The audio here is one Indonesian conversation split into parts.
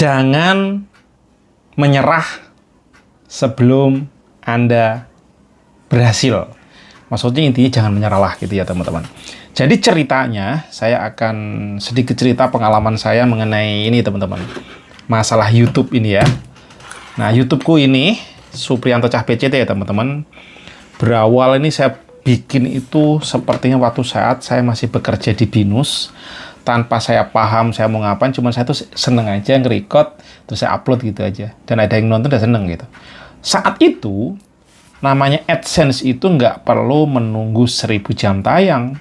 jangan menyerah sebelum Anda berhasil. Maksudnya intinya jangan menyerah lah gitu ya teman-teman. Jadi ceritanya saya akan sedikit cerita pengalaman saya mengenai ini teman-teman. Masalah YouTube ini ya. Nah YouTubeku ini Supriyanto Cah PCT ya teman-teman. Berawal ini saya bikin itu sepertinya waktu saat saya masih bekerja di BINUS. Tanpa saya paham saya mau ngapain, cuma saya tuh seneng aja nge-record, terus saya upload gitu aja. Dan ada yang nonton, udah seneng gitu. Saat itu, namanya AdSense itu nggak perlu menunggu 1000 jam tayang.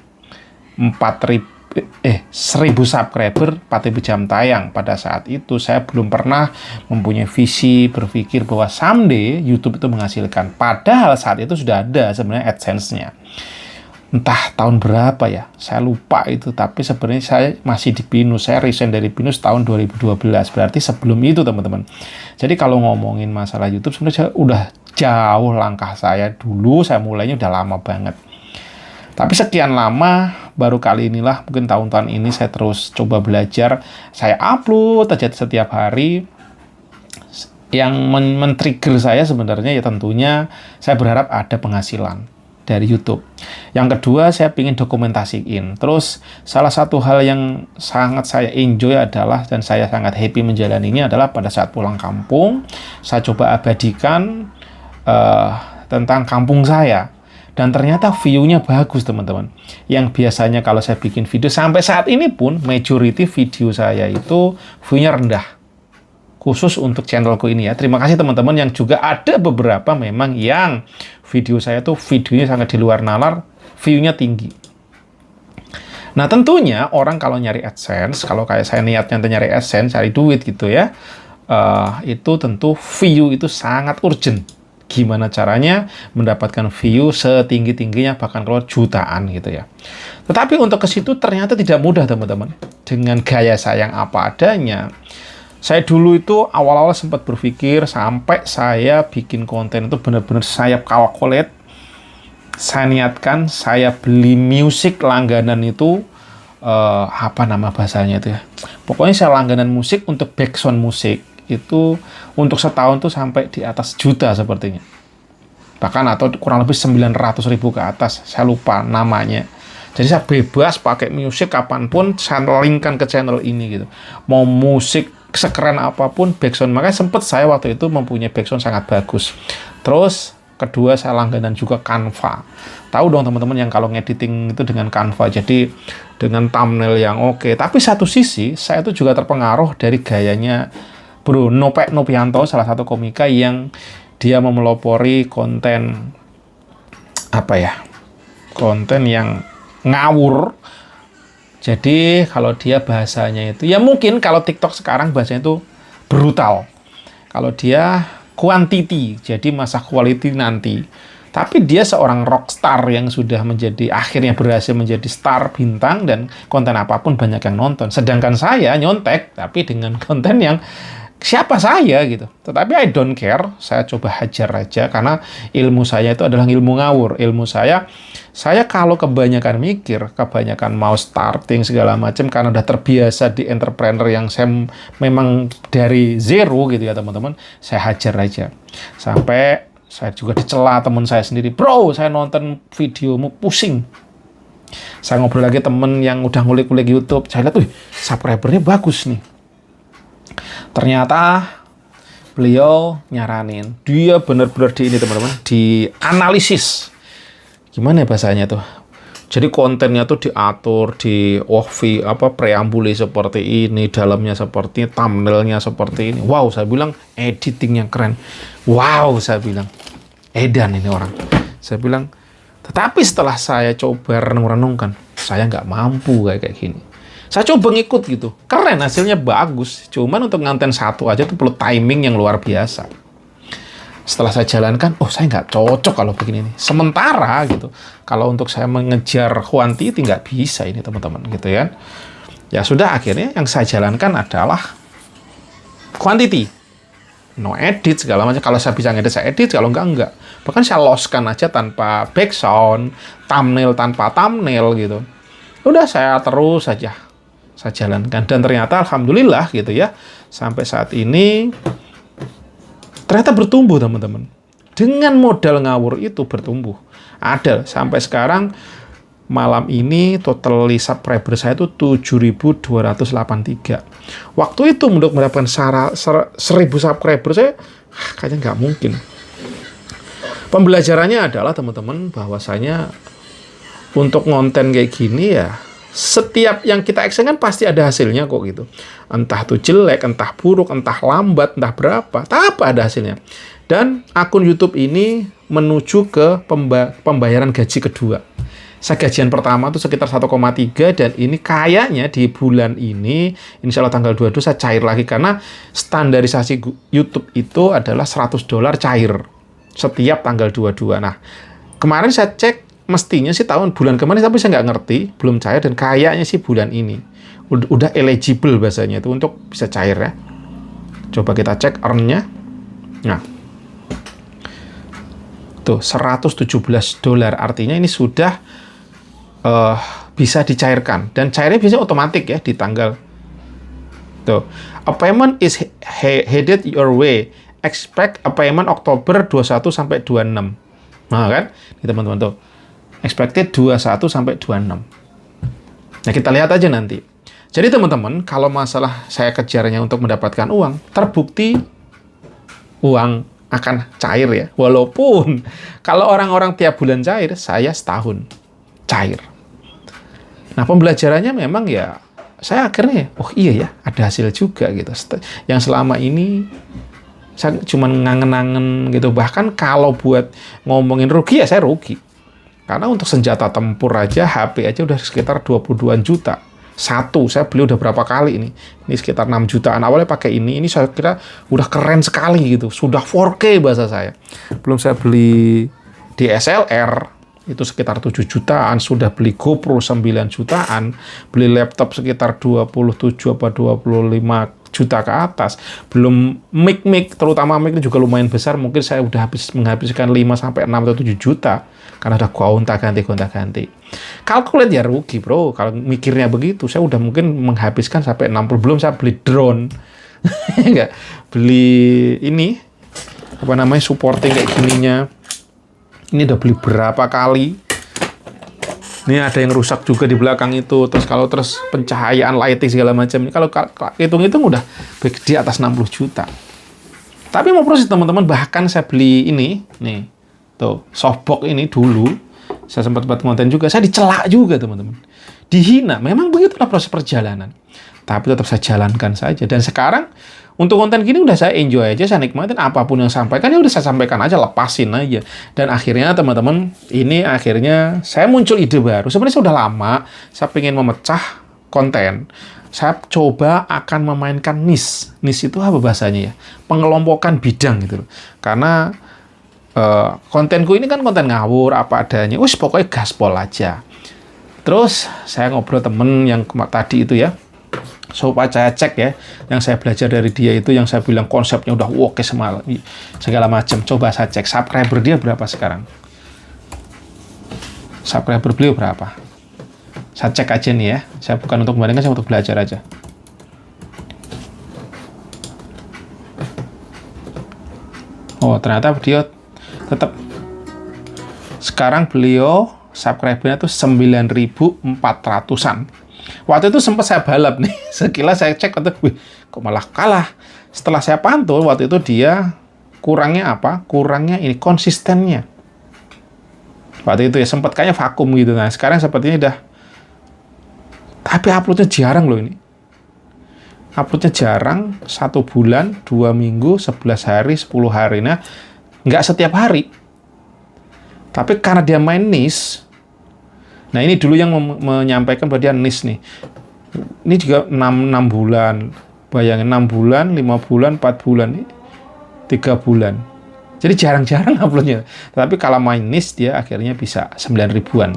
1000 subscriber, 4000 jam tayang. Pada saat itu, saya belum pernah mempunyai visi, berpikir bahwa someday YouTube itu menghasilkan. Padahal saat itu sudah ada sebenarnya AdSense-nya. Entah tahun berapa ya, saya lupa itu. Tapi sebenarnya saya masih di BINUS. Saya resign dari BINUS tahun 2012. Berarti sebelum itu teman-teman. Jadi kalau ngomongin masalah YouTube, sebenarnya saya udah jauh langkah saya. Dulu saya mulainya udah lama banget. Tapi sekian lama, baru kali inilah, mungkin tahun-tahun ini saya terus coba belajar. Saya upload aja setiap hari. Yang men-trigger saya sebenarnya ya tentunya saya berharap ada penghasilan dari YouTube. Yang kedua, saya ingin dokumentasiin. Terus, salah satu hal yang sangat saya enjoy adalah, dan saya sangat happy menjalaninya adalah pada saat pulang kampung, saya coba abadikan tentang kampung saya. Dan ternyata view-nya bagus, teman-teman. Yang biasanya kalau saya bikin video, sampai saat ini pun, majority video saya itu view-nya rendah. Khusus untuk channelku ini ya. Terima kasih teman-teman yang juga ada beberapa memang yang video saya tuh videonya sangat di luar nalar, view-nya tinggi. Nah tentunya orang kalau nyari AdSense, kalau kayak saya niatnya nyari AdSense, cari duit gitu ya, itu tentu view itu sangat urgent. Gimana caranya mendapatkan view setinggi-tingginya bahkan keluar jutaan gitu ya. Tetapi untuk ke situ ternyata tidak mudah teman-teman. Dengan gaya saya yang apa adanya, saya dulu itu awal-awal sempat berpikir sampai saya bikin konten itu benar-benar saya calculate, saya niatkan, saya beli musik langganan itu, apa nama bahasanya itu ya. Pokoknya saya langganan musik untuk backsound musik itu untuk setahun tuh sampai di atas juta sepertinya. Bahkan atau kurang lebih 900.000 ke atas, saya lupa namanya. Jadi saya bebas pakai musik kapanpun, saya linkkan ke channel ini gitu. Mau musik sekeren apapun backsound, makanya sempat saya waktu itu mempunyai backsound sangat bagus. Terus kedua saya langganan juga Canva. Tahu dong teman-teman yang kalau ngediting itu dengan Canva, jadi dengan thumbnail yang oke. Tapi satu sisi saya itu juga terpengaruh dari gayanya Bro Nopek Nopianto, salah satu komika yang dia memelopori konten apa ya, konten yang ngawur. Jadi kalau dia bahasanya itu, ya mungkin kalau TikTok sekarang bahasanya itu brutal. Kalau dia quantity, jadi masa quality nanti. Tapi dia seorang rockstar yang sudah akhirnya berhasil menjadi star bintang dan konten apapun banyak yang nonton. Sedangkan saya nyontek, tapi dengan konten yang siapa saya gitu. Tetapi I don't care, saya coba hajar aja karena ilmu saya itu adalah ilmu ngawur. Ilmu saya kalau kebanyakan mikir, kebanyakan mau starting segala macam karena udah terbiasa di entrepreneur yang saya memang dari zero gitu ya teman-teman, saya hajar aja. Sampai saya juga dicela teman saya sendiri, "Bro, saya nonton videomu pusing." Saya ngobrol lagi temen yang udah ngulik-ngulik YouTube, saya lihat, subscribernya bagus nih. Ternyata beliau nyaranin, dia benar-benar di ini teman-teman, di analisis. Gimana ya bahasanya tuh? Jadi kontennya tuh diatur, preambuli seperti ini, dalamnya seperti ini, thumbnailnya seperti ini. Wow, saya bilang editingnya keren. Wow, saya bilang edan ini orang. Saya bilang, tetapi setelah saya coba renung-renungkan, saya nggak mampu kayak gini. Saya coba ngikut gitu, keren, hasilnya bagus. Cuman untuk ngonten satu aja tuh perlu timing yang luar biasa. Setelah saya jalankan, saya nggak cocok kalau begini nih. Sementara gitu, kalau untuk saya mengejar quantity nggak bisa ini teman-teman gitu ya. Ya sudah, akhirnya yang saya jalankan adalah quantity. No edit segala macam. Kalau saya bisa ngedit, saya edit. Kalau enggak. Bahkan saya loskan aja tanpa background, thumbnail tanpa thumbnail gitu. Udah saya terus saja. saya jalankan. Dan ternyata alhamdulillah gitu ya, sampai saat ini ternyata bertumbuh teman-teman. Dengan modal ngawur itu bertumbuh. Ada sampai sekarang malam ini total subscriber saya itu 7.283. Waktu itu untuk mendapatkan 1.000 subscriber saya kayaknya nggak mungkin. Pembelajarannya adalah teman-teman bahwasanya untuk konten kayak gini ya, setiap yang kita action kan pasti ada hasilnya kok gitu. Entah itu jelek, entah buruk, entah lambat, entah berapa, tapi ada hasilnya. Dan akun YouTube ini menuju ke pembayaran gaji kedua. Saya gajian pertama itu sekitar 1,3 dan ini kayaknya di bulan ini, insya Allah tanggal 22 saya cair lagi karena standarisasi YouTube itu adalah $100 cair setiap tanggal 22. Nah, kemarin saya cek mestinya sih bulan kemarin tapi saya nggak ngerti, belum cair dan kayaknya sih bulan ini udah eligible bahasanya itu untuk bisa cair ya. Coba kita cek earn-nya. Nah, tuh $117 artinya ini sudah bisa dicairkan dan cairnya biasanya otomatis ya di tanggal tuh. A payment is headed your way. Expect a payment Oktober 21 sampai 26. Nah kan, ini teman-teman tuh. Expected 21 sampai 26. Nah, kita lihat aja nanti. Jadi teman-teman, kalau masalah saya kejarnya untuk mendapatkan uang, terbukti uang akan cair ya. Walaupun kalau orang-orang tiap bulan cair, saya setahun cair. Nah, pembelajarannya memang ya, saya akhirnya, oh iya ya, ada hasil juga gitu. Yang selama ini saya cuma ngangen-ngangen gitu. Bahkan kalau buat ngomongin rugi ya saya rugi. Karena untuk senjata tempur aja, HP aja udah sekitar 22 juta. Satu, saya beli udah berapa kali ini. Ini sekitar 6 jutaan. Awalnya pakai ini saya kira udah keren sekali gitu. Sudah 4K bahasa saya. Belum saya beli DSLR, itu sekitar 7 jutaan. Sudah beli GoPro 9 jutaan. Beli laptop sekitar 27 apa 25 juta ke atas. Belum mic, terutama mic itu juga lumayan besar. Mungkin saya udah menghabiskan 5 sampai 6 atau 7 juta. Karena udah gonta-ganti. Kalkulat ya rugi, bro. Kalau mikirnya begitu, saya udah mungkin menghabiskan sampai 60. Belum saya beli drone. Enggak. Beli ini, apa namanya, supporting kayak gininya. Ini udah beli berapa kali. Ini ada yang rusak juga di belakang itu. Terus pencahayaan, lighting segala macam. Ini kalau hitung-hitung udah di atas 60 juta. Tapi mau proses teman-teman, bahkan saya beli ini, nih, tuh, softbox ini dulu. Saya sempat buat konten juga. Saya dicela juga teman-teman. Dihina. Memang begitulah proses perjalanan. Tapi tetap saya jalankan saja. Dan sekarang untuk konten gini udah saya enjoy aja, saya nikmatin apapun yang sampaikan ya udah saya sampaikan aja, lepasin aja. Dan akhirnya teman-teman, ini akhirnya saya muncul ide baru. Sebenarnya sudah lama saya pengen memecah konten. Saya coba akan memainkan niche. Niche itu apa bahasanya ya? Pengelompokan bidang gitu loh. Karena kontenku ini kan konten ngawur apa adanya. Pokoknya gaspol aja. Terus saya ngobrol temen yang tadi itu ya. Supaya saya cek ya, yang saya belajar dari dia itu, yang saya bilang konsepnya udah oke segala macam. Coba saya cek subscriber dia berapa sekarang. Subscriber beliau berapa? Saya cek aja nih ya. Saya bukan untuk membandingkan, saya untuk belajar aja. Oh, ternyata dia tetap sekarang beliau subscribernya tuh 9.400-an. Waktu itu sempat saya balap nih. Sekilas saya cek, kok malah kalah. Setelah saya pantau, waktu itu dia kurangnya apa? Kurangnya ini, konsistennya. Waktu itu ya sempat kayaknya vakum gitu. Nah, sekarang sepertinya udah. Tapi uploadnya jarang loh ini. Uploadnya jarang, 1 bulan, 2 minggu, 11 hari, 10 hari. Nah, nggak setiap hari. Tapi karena dia main niche. Nah, ini dulu yang menyampaikan bahwa dia niche nih. Ini juga 6 bulan. Bayangin 6 bulan, 5 bulan, 4 bulan, 3 bulan. Jadi jarang-jarang uploadnya. Tapi kalau main niche dia akhirnya bisa 9 ribuan.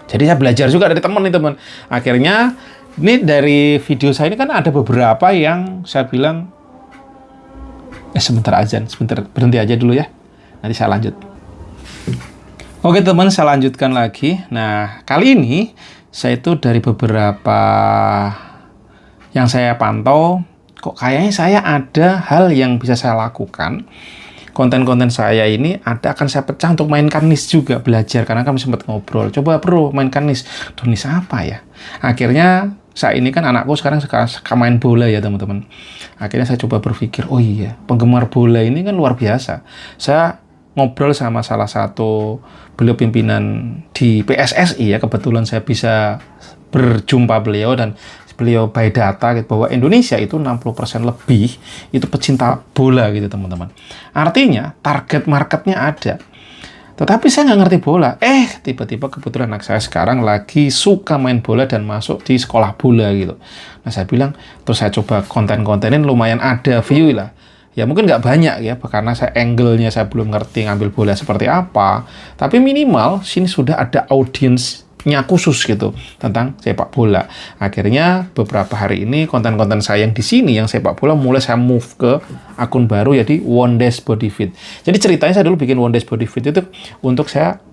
Jadi saya belajar juga dari teman nih teman. Akhirnya ini dari video saya ini kan ada beberapa yang saya bilang sebentar berhenti aja dulu ya. Nanti saya lanjut. Oke teman, saya lanjutkan lagi. Nah, kali ini saya itu dari beberapa Yang saya pantau, kok kayaknya saya ada hal yang bisa saya lakukan. Konten-konten saya ini akan saya pecah untuk mainkan NIS juga, belajar. Karena kami sempat ngobrol, coba bro mainkan NIS. Duh, NIS apa ya? Akhirnya, saya ini kan anakku sekarang suka main bola ya teman-teman. Akhirnya saya coba berpikir, oh iya, penggemar bola ini kan luar biasa. Saya ngobrol sama salah satu beliau pimpinan di PSSI ya, kebetulan saya bisa berjumpa beliau dan beliau by data gitu, bahwa Indonesia itu 60% lebih itu pecinta bola gitu teman-teman. Artinya target marketnya ada. Tetapi saya nggak ngerti bola. Tiba-tiba kebetulan anak saya sekarang lagi suka main bola dan masuk di sekolah bola gitu. Nah saya bilang, terus saya coba konten-kontenin lumayan ada view lah. Ya mungkin nggak banyak ya, karena saya angle-nya saya belum ngerti ngambil bola seperti apa. Tapi minimal sini sudah ada audiensnya khusus gitu tentang sepak bola. Akhirnya beberapa hari ini konten-konten saya yang di sini yang sepak bola mulai saya move ke akun baru jadi One Dash Body Fit. Jadi ceritanya saya dulu bikin One Dash Body Fit itu untuk saya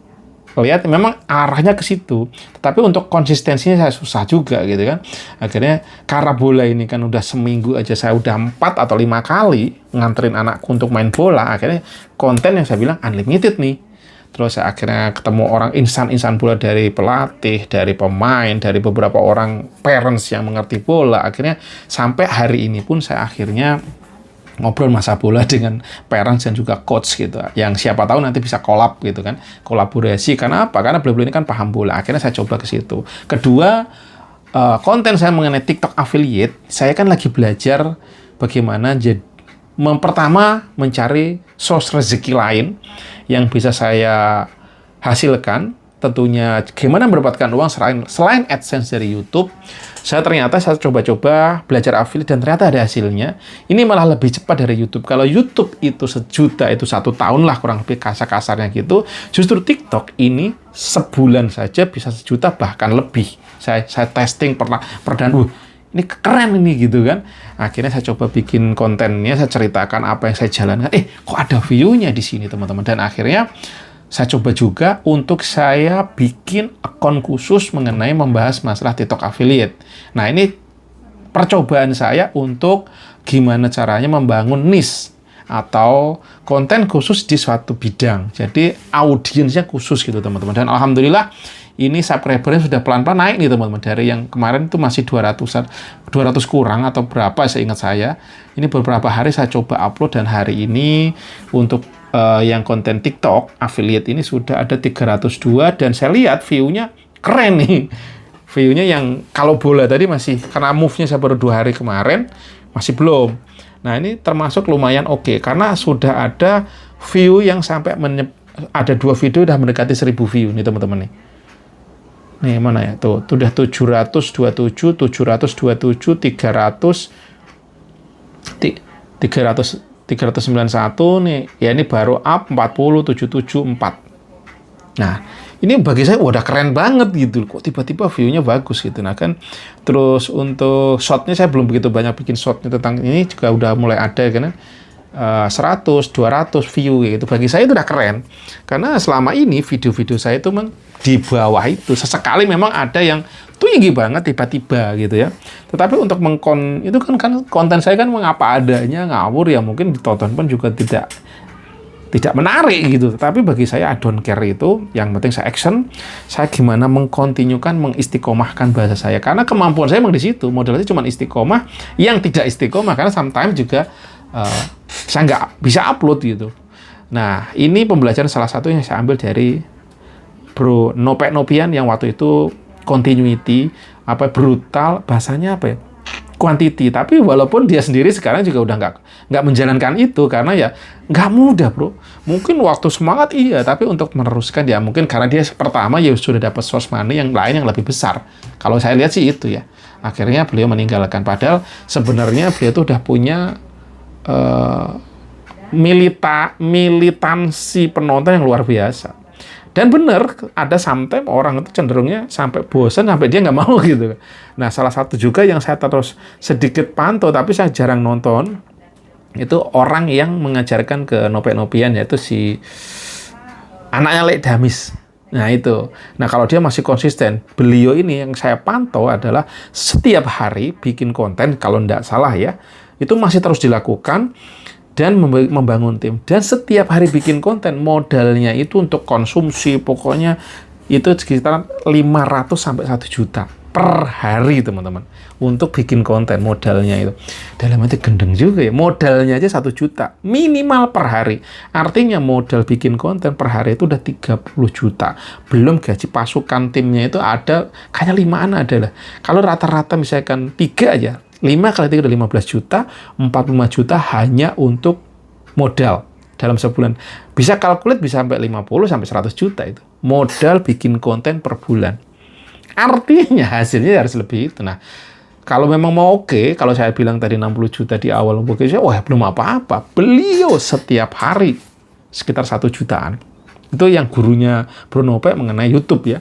lihat memang arahnya ke situ. Tetapi untuk konsistensinya saya susah juga gitu kan. Akhirnya karena bola ini kan udah seminggu aja saya udah 4 atau 5 kali nganterin anakku untuk main bola. Akhirnya konten yang saya bilang unlimited nih. Terus saya akhirnya ketemu orang insan-insan bola, dari pelatih, dari pemain, dari beberapa orang parents yang mengerti bola. Akhirnya sampai hari ini pun saya akhirnya ngobrol masa bola dengan parents dan juga coach gitu. Yang siapa tahu nanti bisa collab gitu kan. Kolaborasi. Karena apa? Karena beliau-beliau ini kan paham bola. Akhirnya saya coba ke situ. Kedua, konten saya mengenai TikTok affiliate. Saya kan lagi belajar bagaimana pertama mencari source rezeki lain yang bisa saya hasilkan. Tentunya gimana mendapatkan uang selain AdSense dari YouTube. Saya coba-coba belajar affiliate dan ternyata ada hasilnya. Ini malah lebih cepat dari YouTube. Kalau YouTube itu 1 juta, itu 1 tahun lah kurang lebih kasar-kasarnya gitu. Justru TikTok ini sebulan saja bisa 1 juta bahkan lebih. Saya testing perdana, ini keren ini gitu kan. Akhirnya saya coba bikin kontennya, saya ceritakan apa yang saya jalankan. Kok ada view-nya di sini teman-teman. Dan akhirnya saya coba juga untuk saya bikin akun khusus mengenai membahas masalah TikTok affiliate. Nah ini percobaan saya untuk gimana caranya membangun niche atau konten khusus di suatu bidang. Jadi audiensnya khusus gitu teman-teman. Dan alhamdulillah ini subscribernya sudah pelan-pelan naik nih teman-teman. Dari yang kemarin itu masih 200 kurang atau berapa seingat saya. Ini beberapa hari saya coba upload dan hari ini untuk yang konten TikTok affiliate ini sudah ada 302 dan saya lihat view-nya keren nih. View-nya yang kalau bola tadi masih, karena move-nya saya baru 2 hari kemarin, masih belum. Nah ini termasuk lumayan oke, karena sudah ada view yang sampai ada 2 video udah mendekati 1000 view nih teman-teman nih. Nih mana ya? Tuh, udah 727, 727, 391 nih. Ya ini baru up 40774. Nah, ini bagi saya udah keren banget gitu. Kok tiba-tiba view-nya bagus gitu. Nah kan, terus untuk shot-nya saya belum begitu banyak bikin shot-nya tentang ini, juga udah mulai ada kan. 100, 200 view gitu. Bagi saya itu udah keren. Karena selama ini video-video saya itu memang di bawah itu. Sesekali memang ada yang tinggi banget tiba-tiba gitu ya. Tetapi untuk itu kan konten saya kan mengapa adanya, ngawur ya, mungkin ditonton pun juga tidak menarik gitu. Tetapi bagi saya I don't care itu. Yang penting saya action. Saya gimana mengkontinyukan, mengistiqomahkan bahasa saya. Karena kemampuan saya memang di situ. Modalnya cuma istiqomah. Yang tidak istiqomah karena sometimes juga saya nggak bisa upload gitu. Nah, ini pembelajaran salah satu yang saya ambil dari Bro Nopian yang waktu itu continuity, brutal, bahasanya apa ya? Quantity. Tapi walaupun dia sendiri sekarang juga udah nggak menjalankan itu, karena ya nggak mudah bro. Mungkin waktu semangat iya, tapi untuk meneruskan ya mungkin karena dia pertama ya sudah dapat source money yang lain yang lebih besar. Kalau saya lihat sih itu ya. Akhirnya beliau meninggalkan. Padahal sebenarnya beliau itu udah punya militansi penonton yang luar biasa. Dan benar, ada sometimes orang itu cenderungnya sampai bosan, sampai dia nggak mau gitu. Nah, salah satu juga yang saya terus sedikit pantau, tapi saya jarang nonton, itu orang yang mengajarkan ke Nopian, yaitu si anaknya Lek Damis. Nah itu. Nah kalau dia masih konsisten, beliau ini yang saya pantau adalah setiap hari bikin konten, kalau tidak salah ya, itu masih terus dilakukan dan membangun tim. Dan setiap hari bikin konten, modalnya itu untuk konsumsi, pokoknya itu sekitar 500 sampai 1 juta per hari, teman-teman. Untuk bikin konten, modalnya itu. Dalam arti gendeng juga ya, modalnya aja 1 juta. Minimal per hari. Artinya modal bikin konten per hari itu udah 30 juta. Belum gaji pasukan timnya itu ada, kayaknya 5-an ada lah. Kalau rata-rata misalkan 3 aja, 5 kali 3 udah 15 juta, 45 juta hanya untuk modal dalam sebulan. Bisa kalkulat bisa sampai 50 sampai 100 juta itu. Modal bikin konten per bulan. Artinya hasilnya harus lebih itu. Nah, kalau memang mau oke, kalau saya bilang tadi 60 juta di awal, wah belum apa-apa. Beliau setiap hari sekitar 1 jutaan. Itu yang gurunya Bruno Peck mengenai YouTube ya.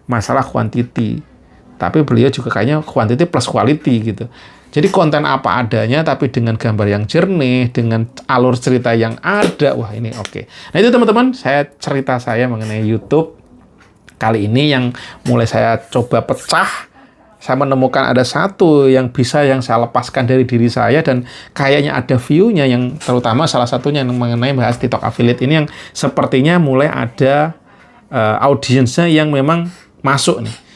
Masalah quantity. Tapi beliau juga kayaknya quantity plus quality gitu. Jadi konten apa adanya, tapi dengan gambar yang jernih, dengan alur cerita yang ada. Wah ini oke. Nah itu teman-teman, cerita saya mengenai YouTube. Kali ini yang mulai saya coba pecah, saya menemukan ada satu yang bisa yang saya lepaskan dari diri saya, dan kayaknya ada view-nya yang terutama salah satunya yang mengenai bahas TikTok affiliate ini yang sepertinya mulai ada audiensnya yang memang masuk nih.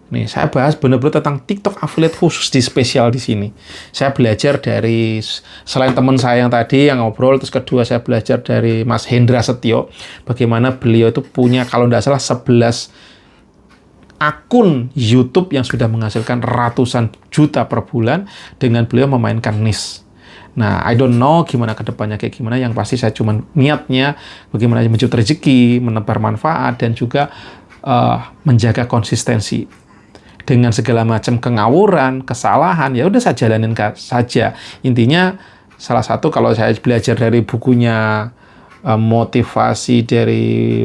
Nih, saya bahas benar-benar tentang TikTok affiliate khusus di spesial di sini. Saya belajar dari, selain teman saya yang tadi yang ngobrol, terus kedua saya belajar dari Mas Hendra Setio, bagaimana beliau itu punya, kalau tidak salah 11 akun YouTube yang sudah menghasilkan ratusan juta per bulan dengan beliau memainkan niche. Nah, I don't know gimana ke depannya kayak gimana, yang pasti saya cuma niatnya bagaimana mencipta rezeki, menebar manfaat, dan juga menjaga konsistensi. Dengan segala macam kengawuran, kesalahan, ya udah saya jalanin saja. Intinya salah satu kalau saya belajar dari bukunya motivasi dari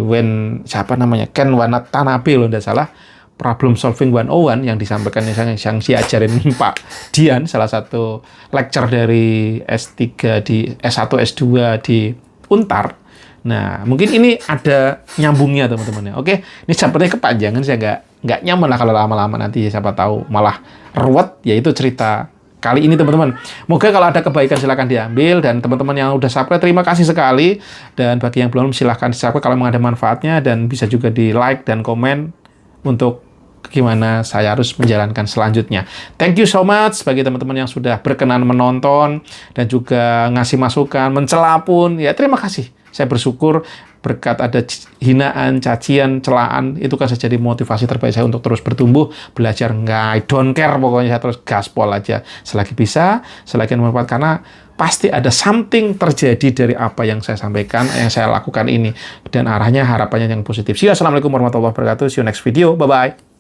siapa namanya, Ken Watanabe loh, tidak salah, Problem Solving 101 yang disampaikan yang diajarin Pak Dian, salah satu lecture dari S3 di S1 S2 di Untar. Nah, mungkin ini ada nyambungnya teman-teman ya. Oke, ini sepertinya kepanjangan, saya nggak nyaman lah kalau lama-lama nanti siapa tahu malah ruwet, yaitu cerita kali ini teman-teman. Moga kalau ada kebaikan silahkan diambil, dan teman-teman yang udah subscribe terima kasih sekali, dan bagi yang belum silahkan di-subscribe kalau memang ada manfaatnya, dan bisa juga di like dan komen untuk gimana saya harus menjalankan selanjutnya. Thank you so much bagi teman-teman yang sudah berkenan menonton dan juga ngasih masukan, mencela pun ya, terima kasih. Saya bersyukur berkat ada hinaan, cacian, celaan, itu kan jadi motivasi terbaik saya untuk terus bertumbuh, belajar, I don't care, pokoknya saya terus gaspol aja selagi bisa, selagi bermanfaat, karena pasti ada something terjadi dari apa yang saya sampaikan, yang saya lakukan ini, dan arahnya harapannya yang positif. See you, assalamualaikum warahmatullahi wabarakatuh, see you next video, bye-bye.